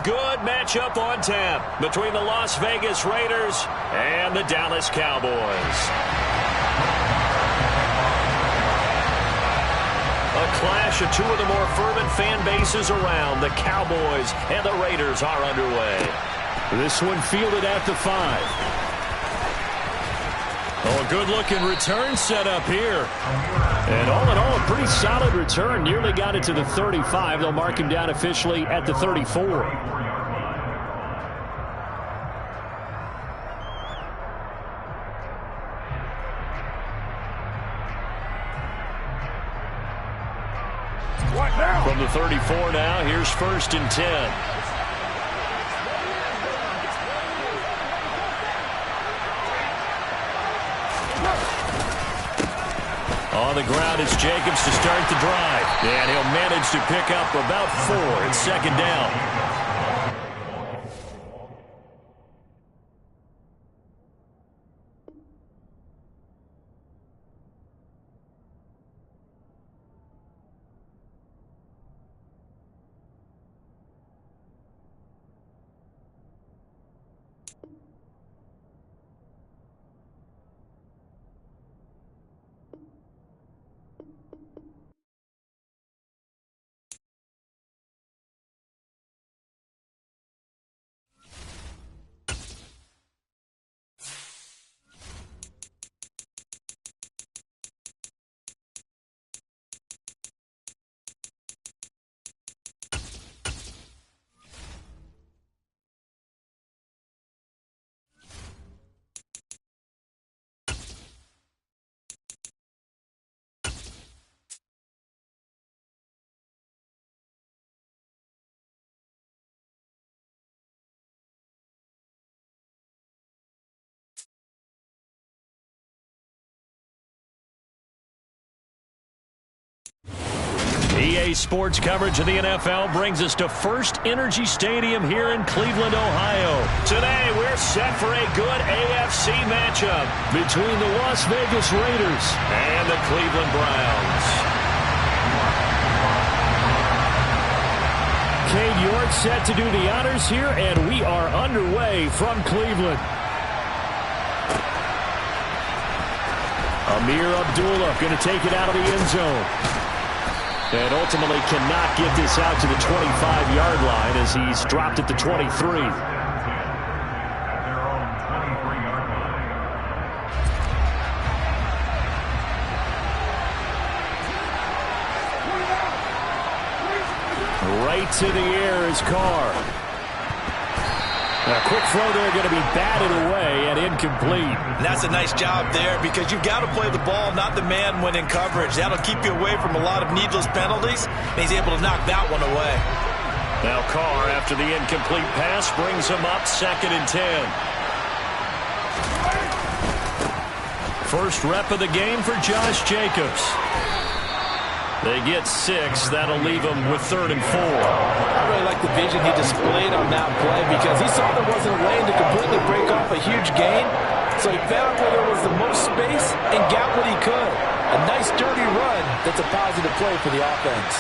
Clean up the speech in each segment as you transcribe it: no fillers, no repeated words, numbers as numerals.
good matchup on tap between the Las Vegas Raiders and the Dallas Cowboys. A clash of two of the more fervent fan bases around. The Cowboys and the Raiders are underway. This one fielded at the 5. Oh, a good-looking return set up here. And all in all, a pretty solid return. Nearly got it to the 35. They'll mark him down officially at the 34. From the 34 now, here's 1st and 10. On the ground, it's Jacobs to start the drive. And he'll manage to pick up about 4. It's 2nd down. EA Sports coverage of the NFL brings us to First Energy Stadium here in Cleveland, Ohio. Today, we're set for a good AFC matchup between the Las Vegas Raiders and the Cleveland Browns. Cade York set to do the honors here, and we are underway from Cleveland. Amir Abdullah going to take it out of the end zone. And ultimately cannot get this out to the 25-yard line as he's dropped at the 23. Right to the air is Carr. A quick throw there going to be batted away and incomplete. And that's a nice job there because you've got to play the ball, not the man when in coverage. That'll keep you away from a lot of needless penalties, and he's able to knock that one away. Now Carr, after the incomplete pass, brings him up 2nd and 10. First rep of the game for Josh Jacobs. They get 6. That'll leave them with 3rd and 4. I really like the vision he displayed on that play because he saw there wasn't a lane to completely break off a huge gain. So he found where there was the most space and got what he could. A nice dirty run that's a positive play for the offense.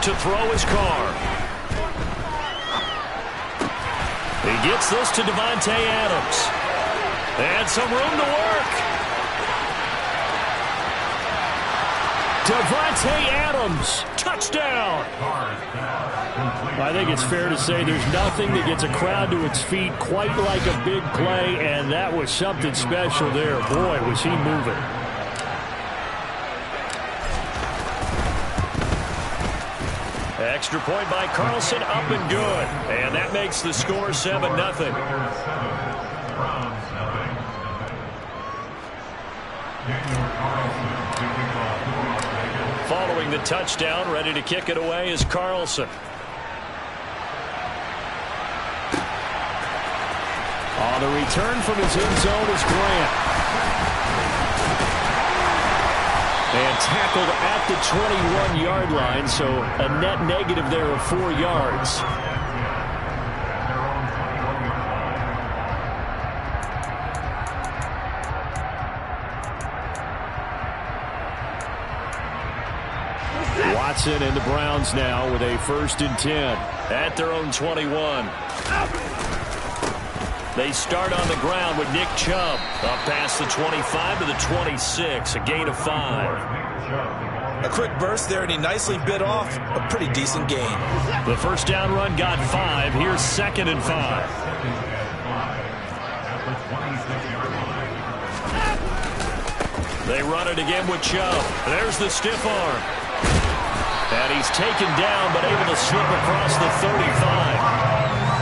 To throw his Carr. He gets this to Davante Adams. And some room to work. Davante Adams, touchdown. I think it's fair to say there's nothing that gets a crowd to its feet quite like a big play, and that was something special there. Boy, was he moving. Extra point by Carlson, up and good. And that makes the score 7-0. Following the touchdown, ready to kick it away is Carlson. On the return from his end zone is Grant. And tackled at the 21-yard line, so a net negative there of 4 yards. Watson and the Browns now with a 1st and 10. At their own 21. They start on the ground with Nick Chubb. Up past the 25 to the 26. A gain of 5. A quick burst there, and he nicely bit off a pretty decent gain. The first down run got 5. Here's 2nd and 5. They run it again with Chubb. There's the stiff arm. And he's taken down, but able to slip across the 35.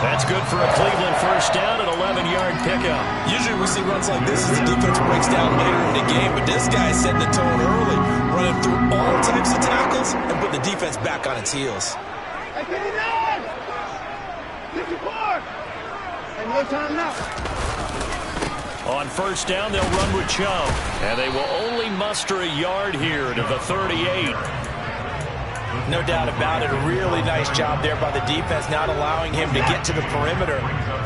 That's good for a Cleveland first down, an 11-yard pickup. Usually we see runs like this as the defense breaks down later in the game, but this guy's setting the tone early, running through all types of tackles and put the defense back on its heels. On first down, they'll run with Chubb, and they will only muster a yard here to the 38. No doubt about it. A really nice job there by the defense, not allowing him to get to the perimeter.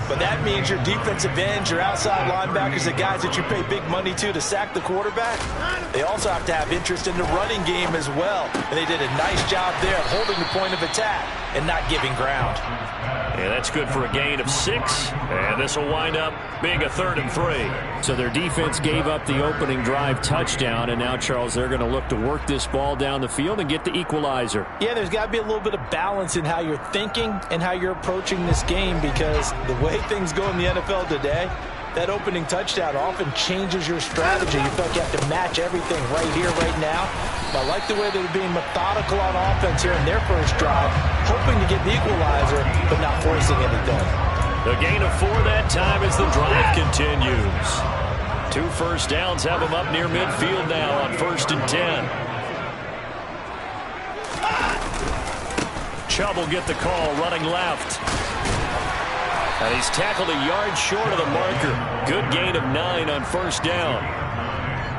But that means your defensive ends, your outside linebackers, the guys that you pay big money to sack the quarterback, they also have to have interest in the running game as well. And they did a nice job there of holding the point of attack and not giving ground. And that's good for a gain of 6. And this will wind up being a 3rd and 3. So their defense gave up the opening drive touchdown, and now, Charles, they're going to look to work this ball down the field and get the equalizer. Yeah, there's got to be a little bit of balance in how you're thinking and how you're approaching this game, because the way things go in the NFL today, that opening touchdown often changes your strategy. You feel like you have to match everything right here, right now. But I like the way they're being methodical on offense here in their first drive, hoping to get the equalizer, but not forcing anything. The gain of 4 that time as the drive continues. 2 first downs have them up near midfield now on 1st and 10. Chubb will get the call running left. And he's tackled a yard short of the marker. Good gain of 9 on first down.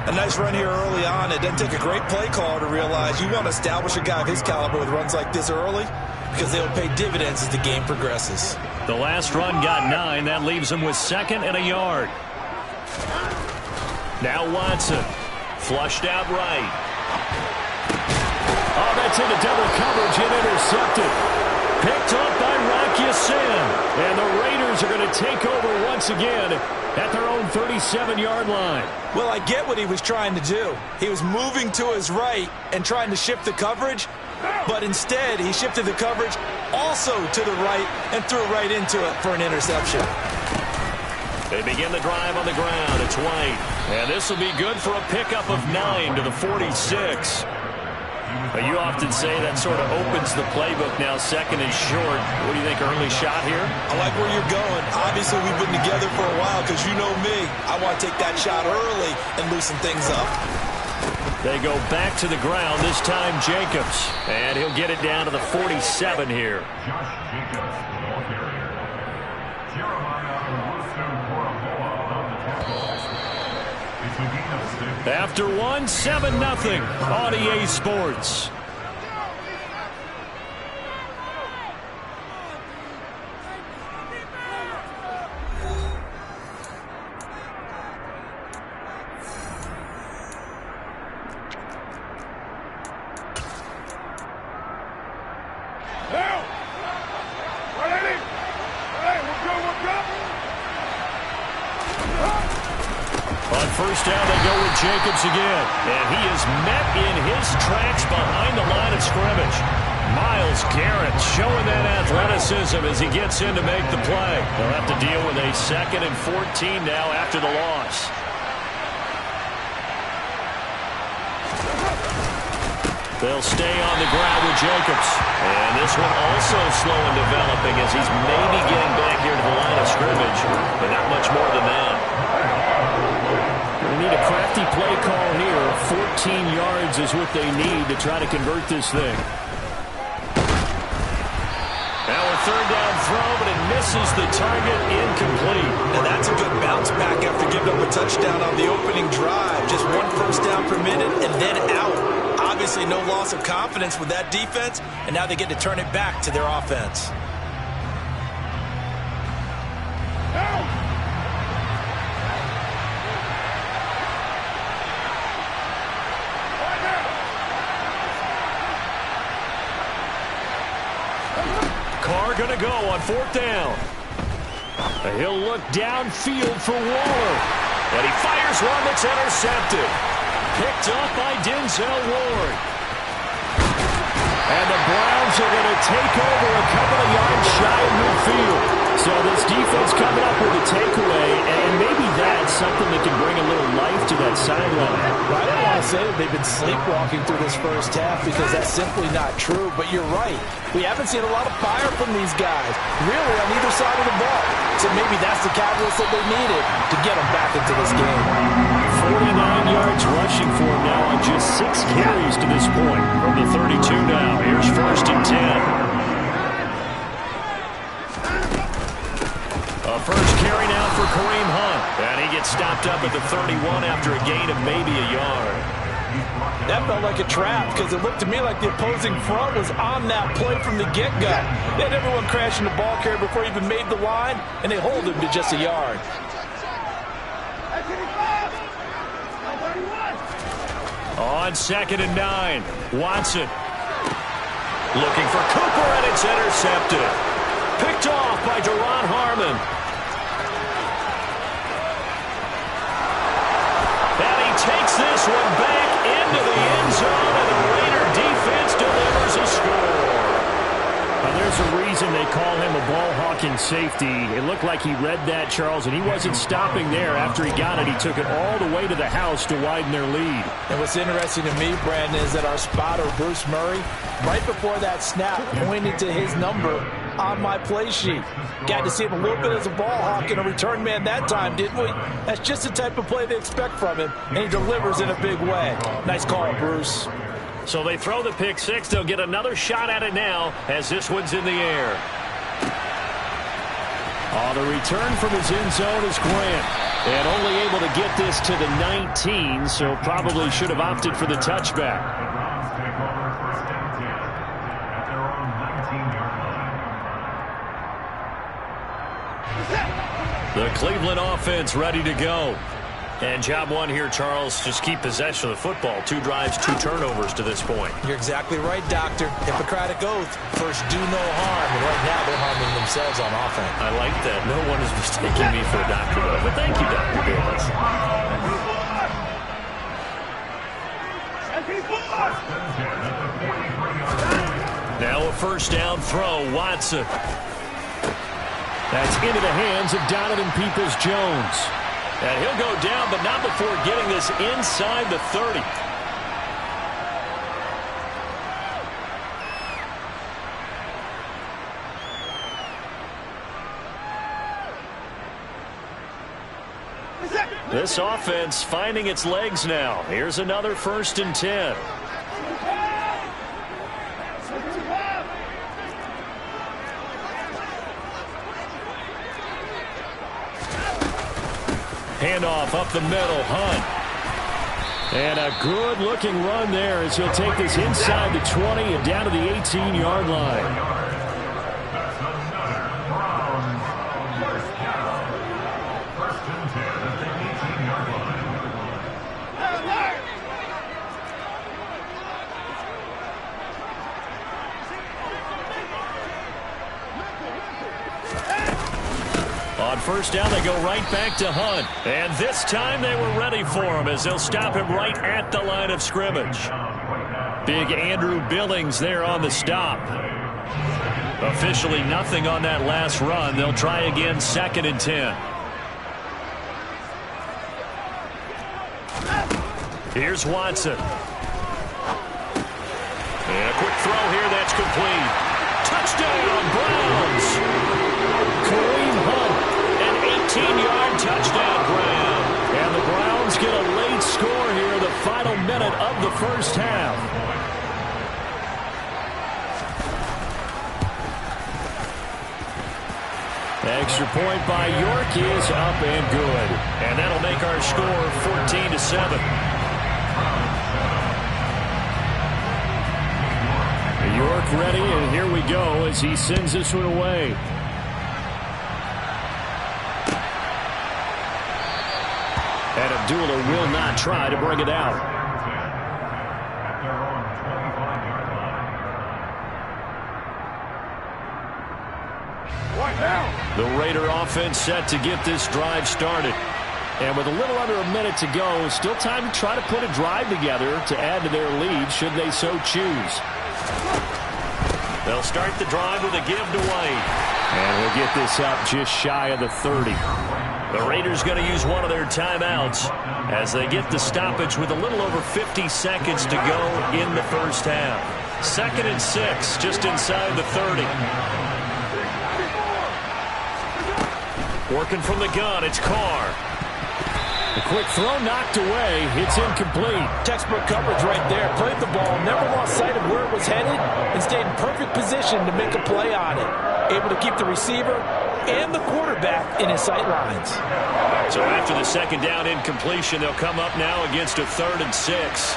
A nice run here early on. It doesn't take a great play caller to realize you want to establish a guy of his caliber with runs like this early, because they'll pay dividends as the game progresses. The last run got 9. That leaves him with 2nd and a yard. Now Watson. Flushed out right. Oh, that's into double coverage and intercepted. Picked up by Rocky Sin. And the Raiders are going to take over once again at their own 37-yard line. Well, I get what he was trying to do. He was moving to his right and trying to shift the coverage, but instead he shifted the coverage also to the right and threw right into it for an interception. They begin the drive on the ground. It's White. And this will be good for a pickup of 9 to the 46. But you often say that sort of opens the playbook now, 2nd and short. What do you think, early shot here? I like where you're going. Obviously, we've been together for a while because you know me. I want to take that shot early and loosen things up. They go back to the ground, this time Jacobs. And he'll get it down to the 47 here. After 1, 7-0 on EA Sports. On first down, they go with Jacobs again. And he is met in his tracks behind the line of scrimmage. Myles Garrett showing that athleticism as he gets in to make the play. They'll have to deal with a 2nd and 14 now after the loss. They'll stay on the ground with Jacobs. And this one also slow in developing as he's maybe getting back here to the line of scrimmage, but not much more than that. They need a crafty play call here. 14 yards is what they need to try to convert this thing. Now a 3rd down throw, but it misses the target, incomplete. Now that's a good bounce back after giving up a touchdown on the opening drive. Just 1 first down per minute and then out. Obviously no loss of confidence with that defense, and now they get to turn it back to their offense. Carr going to go on 4th down. He'll look downfield for Waller. And he fires one that's intercepted. Picked up by Denzel Ward. And the Browns are going to take over a couple of yards shy of midfield. So this defense coming up with a takeaway, and maybe that's something that can bring a little life to that sideline. I don't want to say that they've been sleepwalking through this first half because that's simply not true, but you're right. We haven't seen a lot of fire from these guys, really, on either side of the ball. So maybe that's the catalyst that they needed to get them back into this game. 49 yards rushing for him now on just 6 carries to this point. From the 32 now, here's 1st and 10. A first carry now for Kareem Hunt. And he gets stopped up at the 31 after a gain of maybe a yard. That felt like a trap because it looked to me like the opposing front was on that play from the get-go. They had everyone crashing the ball carrier before he even made the line, and they hold him to just a yard. On 2nd and 9, Watson looking for Cooper, and it's intercepted. Picked off by Deron Harmon. And he takes this one back into the end zone, and the Raider defense delivers a score. There's a reason they call him a ball-hawking safety. It looked like he read that, Charles, and he wasn't stopping there. After he got it, he took it all the way to the house to widen their lead. And what's interesting to me, Brandon, is that our spotter, Bruce Murray, right before that snap, pointed to his number on my play sheet. Got to see him a little bit as a ball hawk and a return man that time, didn't we? That's just the type of play they expect from him, and he delivers in a big way. Nice call, Bruce. So they throw the pick six. They'll get another shot at it now as this one's in the air. The return from his end zone is Grant. And only able to get this to the 19, so probably should have opted for the touchback. The Cleveland offense ready to go. And job one here, Charles, just keep possession of the football. 2 drives, 2 turnovers to this point. You're exactly right, Doctor. Hippocratic oath. First, do no harm. And right now, they're harming themselves on offense. I like that. No one is mistaking me for a doctor, though. But thank you, Dr. Davis. Now a first down throw, Watson. That's into the hands of Donovan Peoples-Jones. And he'll go down, but not before getting this inside the 30. This offense finding its legs now. Here's another 1st and 10. Handoff up the middle, Hunt. And a good-looking run there as he'll take this inside the 20 and down to the 18-yard line. On first down, they go right back to Hunt. And this time they were ready for him as they'll stop him right at the line of scrimmage. Big Andrew Billings there on the stop. Officially nothing on that last run. They'll try again 2nd and 10. Here's Watson. And a quick throw here that's complete. Touchdown, Browns. Kareem Hunt. 18-yard touchdown grab. And the Browns get a late score here, the final minute of the first half. Extra point by York is up and good. And that'll make our score 14-7. York ready, and here we go as he sends this one away. And Abdullah will not try to bring it out. The Raider offense set to get this drive started. And with a little under a minute to go, still time to try to put a drive together to add to their lead should they so choose. They'll start the drive with a give to White. And we'll get this up just shy of the 30. The Raiders going to use one of their timeouts as they get the stoppage with a little over 50 seconds to go in the first half. 2nd and 6, just inside the 30. Working from the gun, it's Carr. A quick throw knocked away. It's incomplete. Textbook coverage right there. Played the ball, never lost sight of where it was headed, and stayed in perfect position to make a play on it. Able to keep the receiver and the quarterback in his sight lines. So after the second down incompletion, they'll come up now against a 3rd and 6.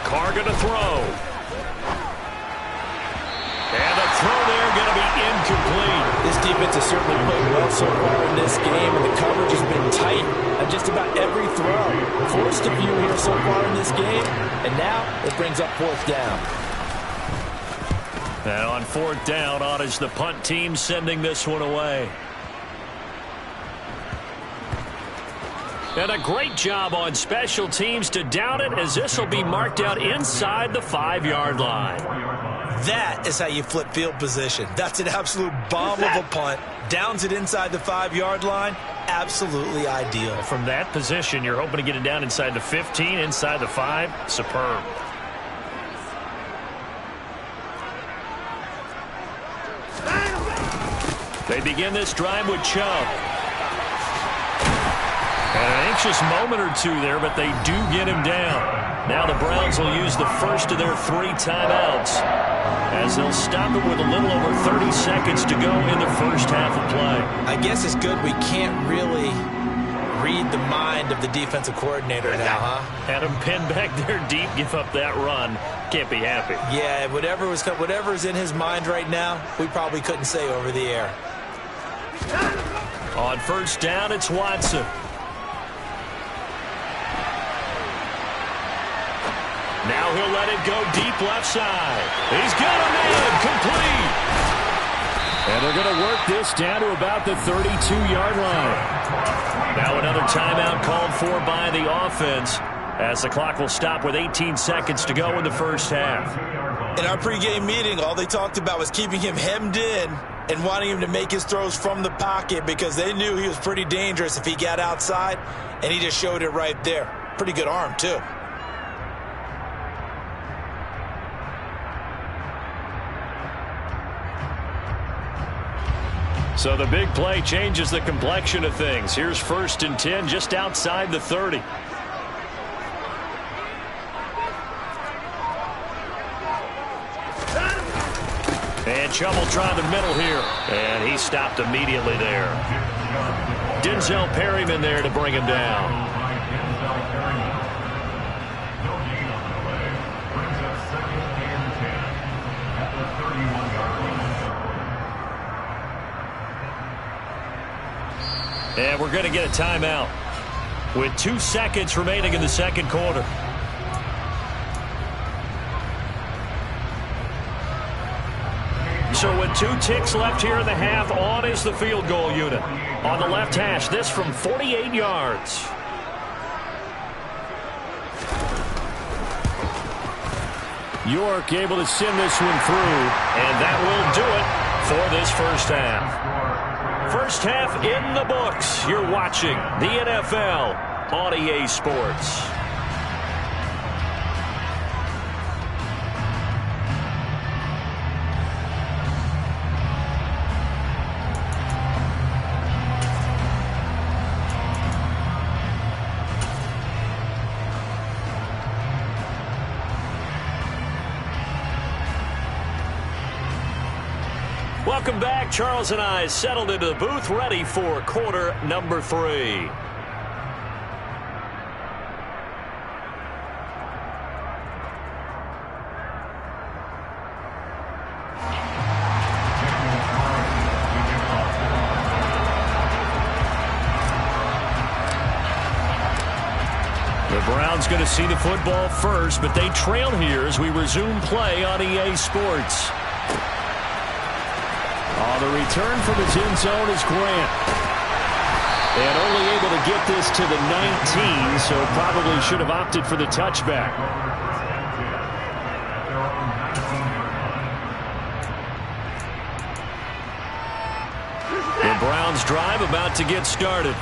Carr going to throw. And the throw there going to be incomplete. This defense has certainly played well so far in this game, and the coverage has been tight on just about every throw. Forced a few here so far in this game, and now it brings up 4th down. And on 4th down, on is the punt team sending this one away. And a great job on special teams to down it, as this will be marked out inside the 5-yard line. That is how you flip field position. That's an absolute bomb of a punt. Downs it inside the 5-yard line. Absolutely ideal. From that position, you're hoping to get it down inside the 15, inside the 5. Superb. They begin this drive with Chubb. And an anxious moment or two there, but they do get him down. Now the Browns will use the first of their 3 timeouts, as they'll stop it with a little over 30 seconds to go in the first half of play. I guess it's good we can't really read the mind of the defensive coordinator now, huh? Had him pinned back there deep, give up that run. Can't be happy. Yeah, whatever's in his mind right now, we probably couldn't say over the air. On 1st down, it's Watson. Now he'll let it go deep left side. He's got a man complete. And they're going to work this down to about the 32-yard line. Now another timeout called for by the offense, as the clock will stop with 18 seconds to go in the first half. In our pregame meeting, all they talked about was keeping him hemmed in and wanting him to make his throws from the pocket, because they knew he was pretty dangerous if he got outside, and he just showed it right there. Pretty good arm, too. So the big play changes the complexion of things. Here's 1st and 10 just outside the 30. And Chubb will try the middle here. And he stopped immediately there. Denzel Perryman there to bring him down. And we're going to get a timeout with 2 seconds remaining in the second quarter. So with 2 ticks left here in the half, on is the field goal unit. On the left hash, this from 48 yards. York able to send this one through. And that will do it for this first half. First half in the books. You're watching the NFL on EA Sports. Welcome back. Charles and I settled into the booth, ready for quarter number 3. The Browns going to see the football first, but they trail here as we resume play on EA Sports. The return from his end zone is Grant. And only able to get this to the 19, so probably should have opted for the touchback. The Browns drive about to get started.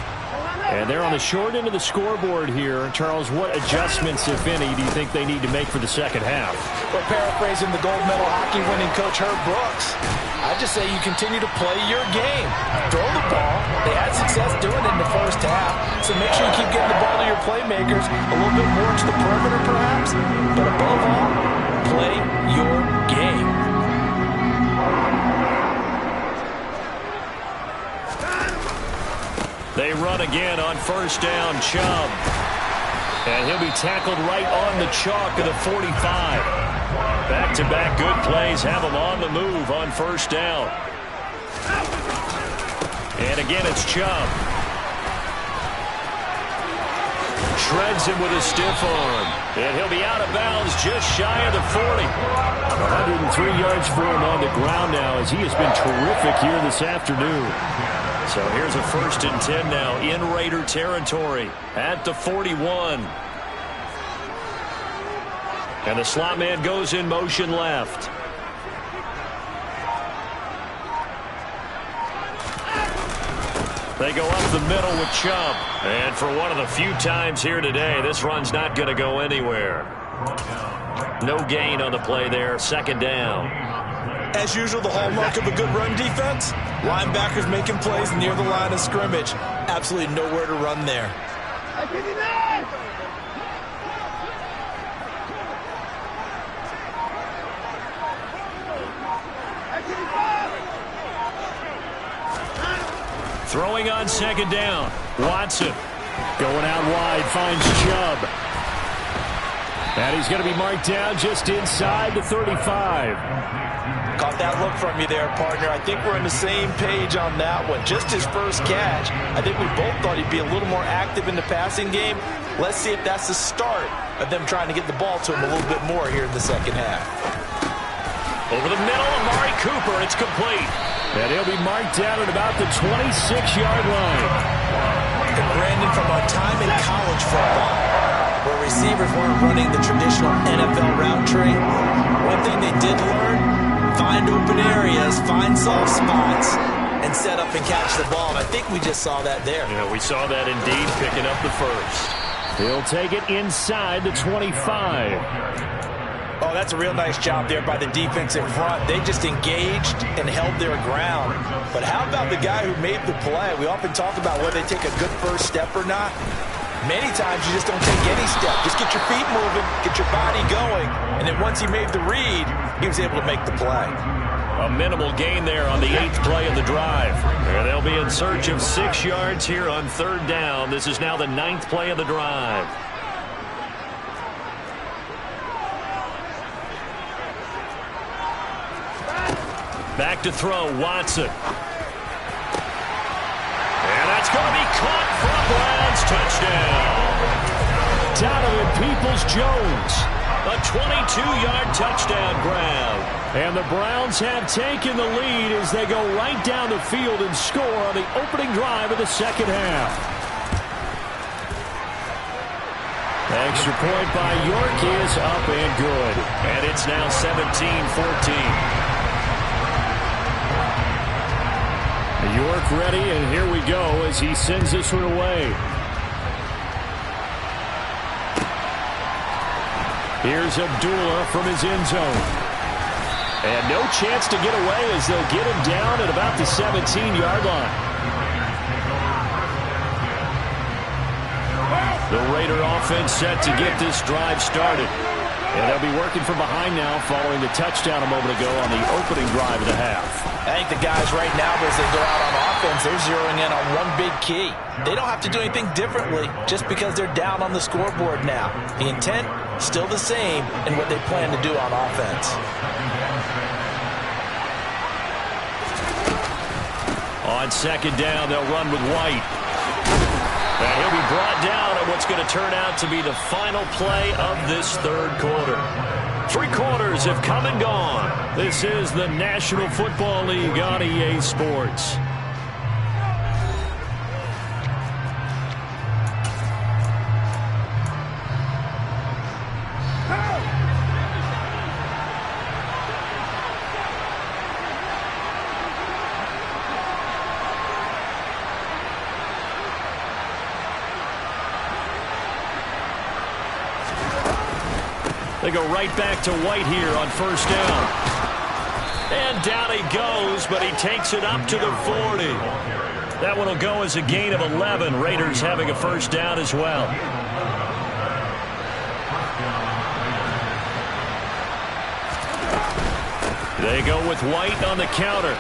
And they're on the short end of the scoreboard here. Charles, what adjustments, if any, do you think they need to make for the second half? Well, paraphrasing the gold medal hockey winning coach Herb Brooks, I just say you continue to play your game. Throw the ball. They had success doing it in the first half, so make sure you keep getting the ball to your playmakers a little bit more to the perimeter perhaps, but above all, play your game. They run again on first down, Chubb. And he'll be tackled right on the chalk of the 45. Back-to-back good plays have him on the move on first down. And again, it's Chubb. Shreds him with a stiff arm. And he'll be out of bounds just shy of the 40. 103 yards for him on the ground now as he has been terrific here this afternoon. So here's a 1st and 10 now in Raider territory at the 41. And the slot man goes in motion left. They go up the middle with Chubb. And for one of the few times here today, this run's not going to go anywhere. No gain on the play there, 2nd down. As usual, the hallmark of a good run defense, linebackers making plays near the line of scrimmage. Absolutely nowhere to run there. Throwing on 2nd down. Watson going out wide, finds Chubb. And he's going to be marked down just inside the 35. Caught that look from you there, partner. I think we're on the same page on that one. Just his first catch. I think we both thought he'd be a little more active in the passing game. Let's see if that's the start of them trying to get the ball to him a little bit more here in the second half. Over the middle, Amari Cooper. It's complete. And he'll be marked down at about the 26-yard line. And Brandon, from our time in college football, where receivers weren't running the traditional NFL route tree, one thing they did learn, find open areas, find soft spots, and set up and catch the ball. And I think we just saw that there. Yeah, we saw that indeed, picking up the first. He'll take it inside the 25. Oh, that's a real nice job there by the defense in front. They just engaged and held their ground. But how about the guy who made the play? We often talk about whether they take a good first step or not. Many times you just don't take any step. Just get your feet moving, get your body going. And then once he made the read, he was able to make the play. A minimal gain there on the 8th play of the drive. And they'll be in search of 6 yards here on 3rd down. This is now the 9th play of the drive. Back to throw, Watson. And that's going to be caught for a Browns touchdown. Donovan Peoples-Jones, a 22-yard touchdown grab. And the Browns have taken the lead as they go right down the field and score on the opening drive of the second half. Extra point by York is up and good. And it's now 17-14. York ready, and here we go as he sends this one away. Here's Abdullah from his end zone. And no chance to get away as they'll get him down at about the 17-yard line. The Raider offense set to get this drive started. And they'll be working from behind now following the touchdown a moment ago on the opening drive of the half. I think the guys right now, as they go out on offense, they're zeroing in on one big key. They don't have to do anything differently just because they're down on the scoreboard now. The intent, still the same in what they plan to do on offense. On 2nd down, they'll run with White. And he'll be brought down at what's going to turn out to be the final play of this third quarter. 3 quarters have come and gone. This is the National Football League on EA Sports. They go right back to White here on first down. And down he goes, but he takes it up to the 40. That one will go as a gain of 11. Raiders having a first down as well. They go with White on the counter.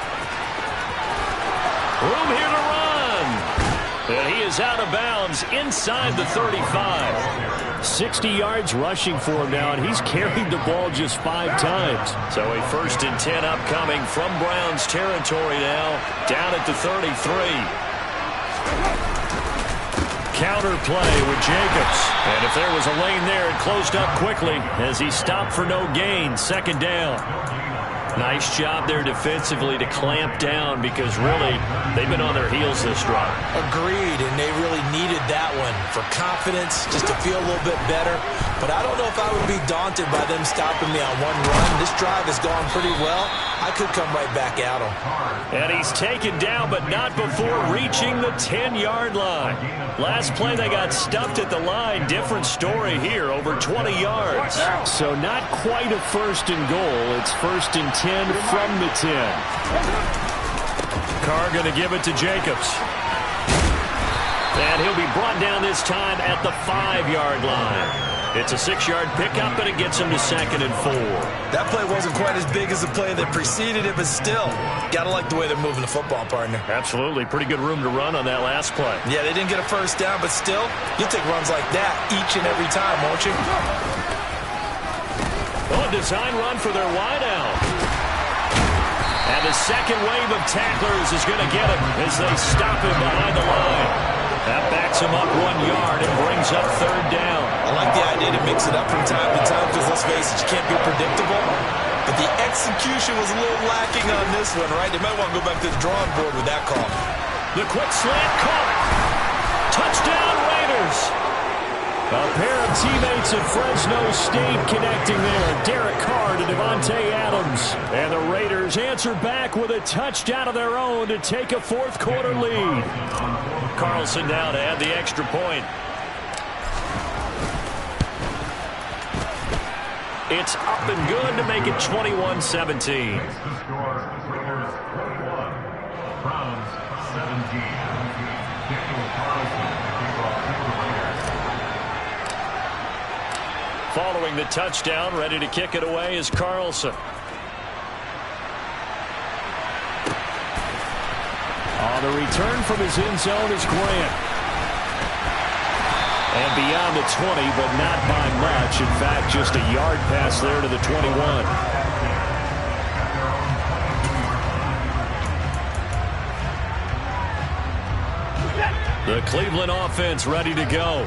Room here to run. And he is out of bounds inside the 35. 60 yards rushing for him now, and he's carried the ball just 5 times. So a 1st and 10 upcoming from Browns territory now, down at the 33. Counter play with Jacobs. And if there was a lane there, it closed up quickly as he stopped for no gain. 2nd down. Nice job there defensively to clamp down because really they've been on their heels this drive. Agreed, and they really needed that one for confidence, just to feel a little bit better. But I don't know if I would be daunted by them stopping me on one run. This drive has gone pretty well. I could come right back at him. And he's taken down, but not before reaching the 10-yard line. Last play they got stuffed at the line. Different story here, over 20 yards. So not quite a 1st and goal. It's 1st and 10 from the 10. Carr going to give it to Jacobs. And he'll be brought down this time at the 5-yard line. It's a 6-yard pickup, and it gets him to 2nd and 4. That play wasn't quite as big as the play that preceded it, but still, got to like the way they're moving the football, partner. Absolutely. Pretty good room to run on that last play. Yeah, they didn't get a first down, but still, you'll take runs like that each and every time, won't you? Oh, a design run for their wideout. And the second wave of tacklers is going to get him as they stop him behind the line. That backs him up 1 yard and brings up 3rd down. I like the idea to mix it up from time to time because, let's face it, you can't be predictable. But the execution was a little lacking on this one, right? They might want to go back to the drawing board with that call. The quick slant caught. Touchdown, Raiders. A pair of teammates at Fresno State connecting there. Derek Carr to Devontae Adams. And the Raiders answer back with a touchdown of their own to take a 4th quarter lead. Carlson now to add the extra point. It's up and good to make it 21-17. Following the touchdown, ready to kick it away is Carlson. On the return from his end zone is Grant. And beyond the 20, but not by much. In fact, just a yard pass there to the 21. The Cleveland offense ready to go.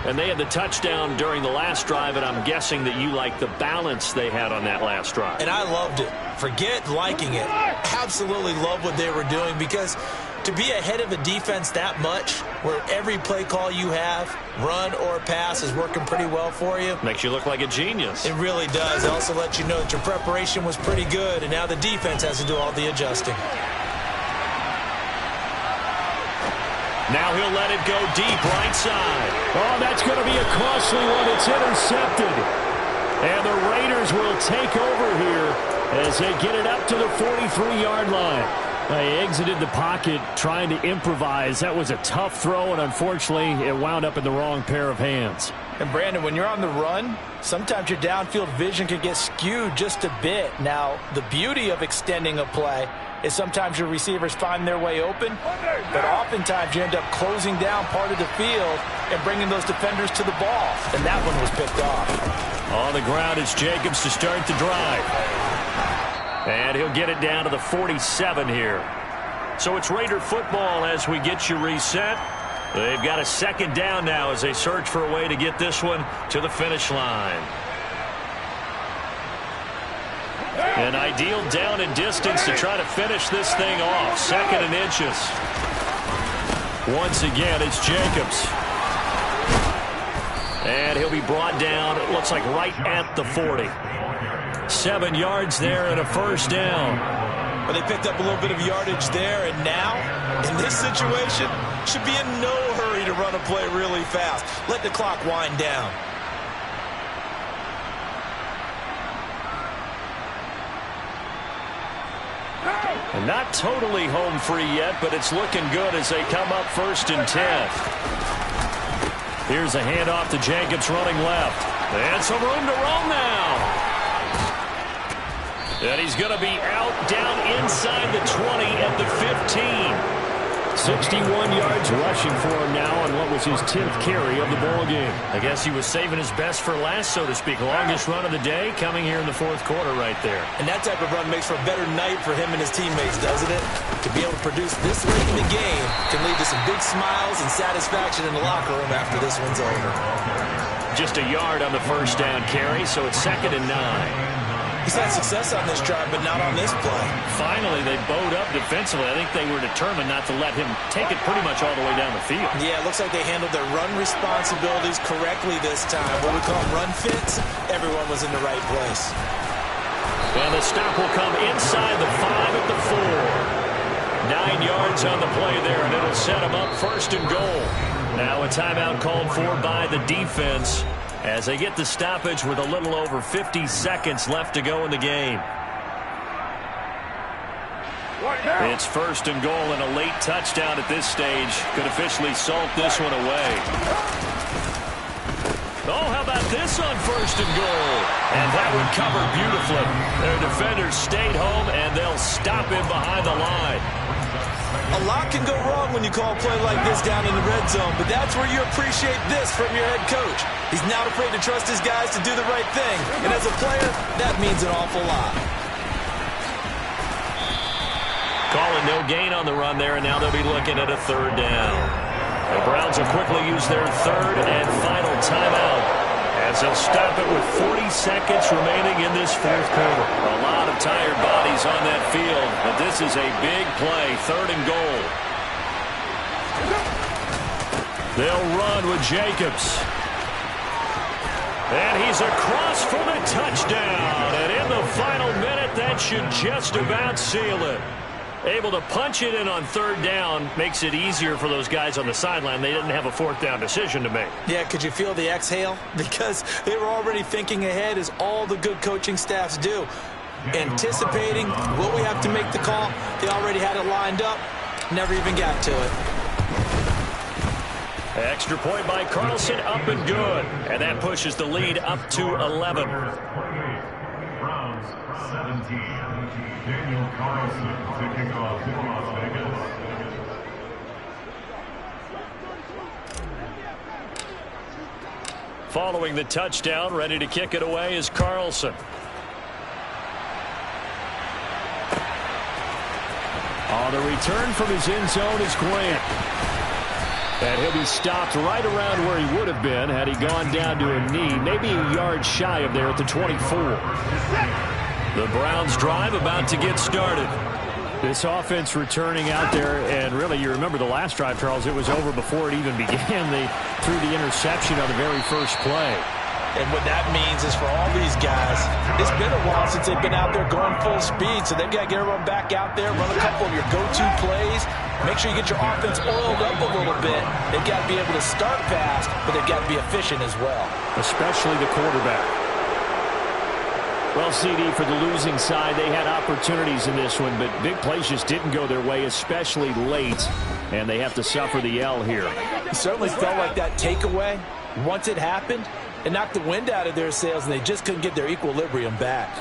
And they had the touchdown during the last drive, and I'm guessing that you like the balance they had on that last drive. And I loved it. Forget liking it. Absolutely love what they were doing, because to be ahead of a defense that much, where every play call you have, run or pass, is working pretty well for you. Makes you look like a genius. It really does. It also lets you know that your preparation was pretty good, and now the defense has to do all the adjusting. Now he'll let it go deep right side. Oh, that's going to be a costly one. It's intercepted. And the Raiders will take over here as they get it up to the 43-yard line. They exited the pocket trying to improvise. That was a tough throw, and unfortunately, it wound up in the wrong pair of hands. And, Brandon, when you're on the run, sometimes your downfield vision can get skewed just a bit. Now, the beauty of extending a play is sometimes your receivers find their way open, but oftentimes you end up closing down part of the field and bringing those defenders to the ball. And that one was picked off. On the ground, it's Jacobs to start the drive. And he'll get it down to the 47 here. So it's Raider football as we get you reset. They've got a second down now as they search for a way to get this one to the finish line. An ideal down and distance to try to finish this thing off. 2nd and inches. Once again, it's Jacobs. And he'll be brought down, it looks like right at the 40. 7 yards there and a first down. But they picked up a little bit of yardage there, and now, in this situation, should be in no hurry to run a play really fast. Let the clock wind down. And not totally home free yet, but it's looking good as they come up 1st and 10. Here's a handoff to Jacobs running left. And some room to roam now. And he's going to be out down inside the 20 at the 15. 61 yards rushing for him now on what was his 10th carry of the ball game. I guess he was saving his best for last, so to speak. Longest run of the day coming here in the 4th quarter right there. And that type of run makes for a better night for him and his teammates, doesn't it? To be able to produce this late in the game can lead to some big smiles and satisfaction in the locker room after this one's over. Just a yard on the first down carry, so it's 2nd and 9. He's had success on this drive, but not on this play. Finally, they bowed up defensively. I think they were determined not to let him take it pretty much all the way down the field. Yeah, it looks like they handled their run responsibilities correctly this time. What we call run fits, everyone was in the right place. And the stop will come inside the 5 at the 4. 9 yards on the play there, and it'll set them up 1st and goal. Now a timeout called for by the defense as they get the stoppage with a little over 50 seconds left to go in the game. It's 1st and goal, and a late touchdown at this stage could officially salt this one away. Oh, how about this on 1st and goal? And that one covered beautifully. Their defenders stayed home, and they'll stop him behind the line. A lot can go wrong when you call a play like this down in the red zone, but that's where you appreciate this from your head coach. He's not afraid to trust his guys to do the right thing, and as a player, that means an awful lot. Calling no gain on the run there, and now they'll be looking at a 3rd down. The Browns will quickly use their 3rd and final timeout as they'll stop it with 40 seconds remaining in this 4th quarter. A lot of tired bodies on that field, but this is a big play, 3rd and goal. They'll run with Jacobs. And he's across for the touchdown. And in the final minute, that should just about seal it. Able to punch it in on 3rd down makes it easier for those guys on the sideline. They didn't have a 4th down decision to make. Yeah, could you feel the exhale? Because they were already thinking ahead, as all the good coaching staffs do. Anticipating, will we have to make the call? They already had it lined up. Never even got to it. Extra point by Carlson, up and good. And that pushes the lead up to 11. Browns 17. Daniel Carlson to kick off Las Vegas. Following the touchdown, ready to kick it away is Carlson. On the return from his end zone is Grant. And he'll be stopped right around where he would have been had he gone down to a knee, maybe a yard shy of there at the 24. The Browns drive about to get started. This offense returning out there, and really you remember the last drive, Charles, it was over before it even began. They threw the interception on the very first play. And what that means is for all these guys, it's been a while since they've been out there going full speed, so they've got to get everyone back out there, run a couple of your go-to plays, make sure you get your offense oiled up a little bit. They've got to be able to start fast, but they've got to be efficient as well. Especially the quarterback. Well, CD, for the losing side, they had opportunities in this one, but big plays just didn't go their way, especially late, and they have to suffer the L here. It certainly felt like that takeaway, once it happened, it knocked the wind out of their sails, and they just couldn't get their equilibrium back.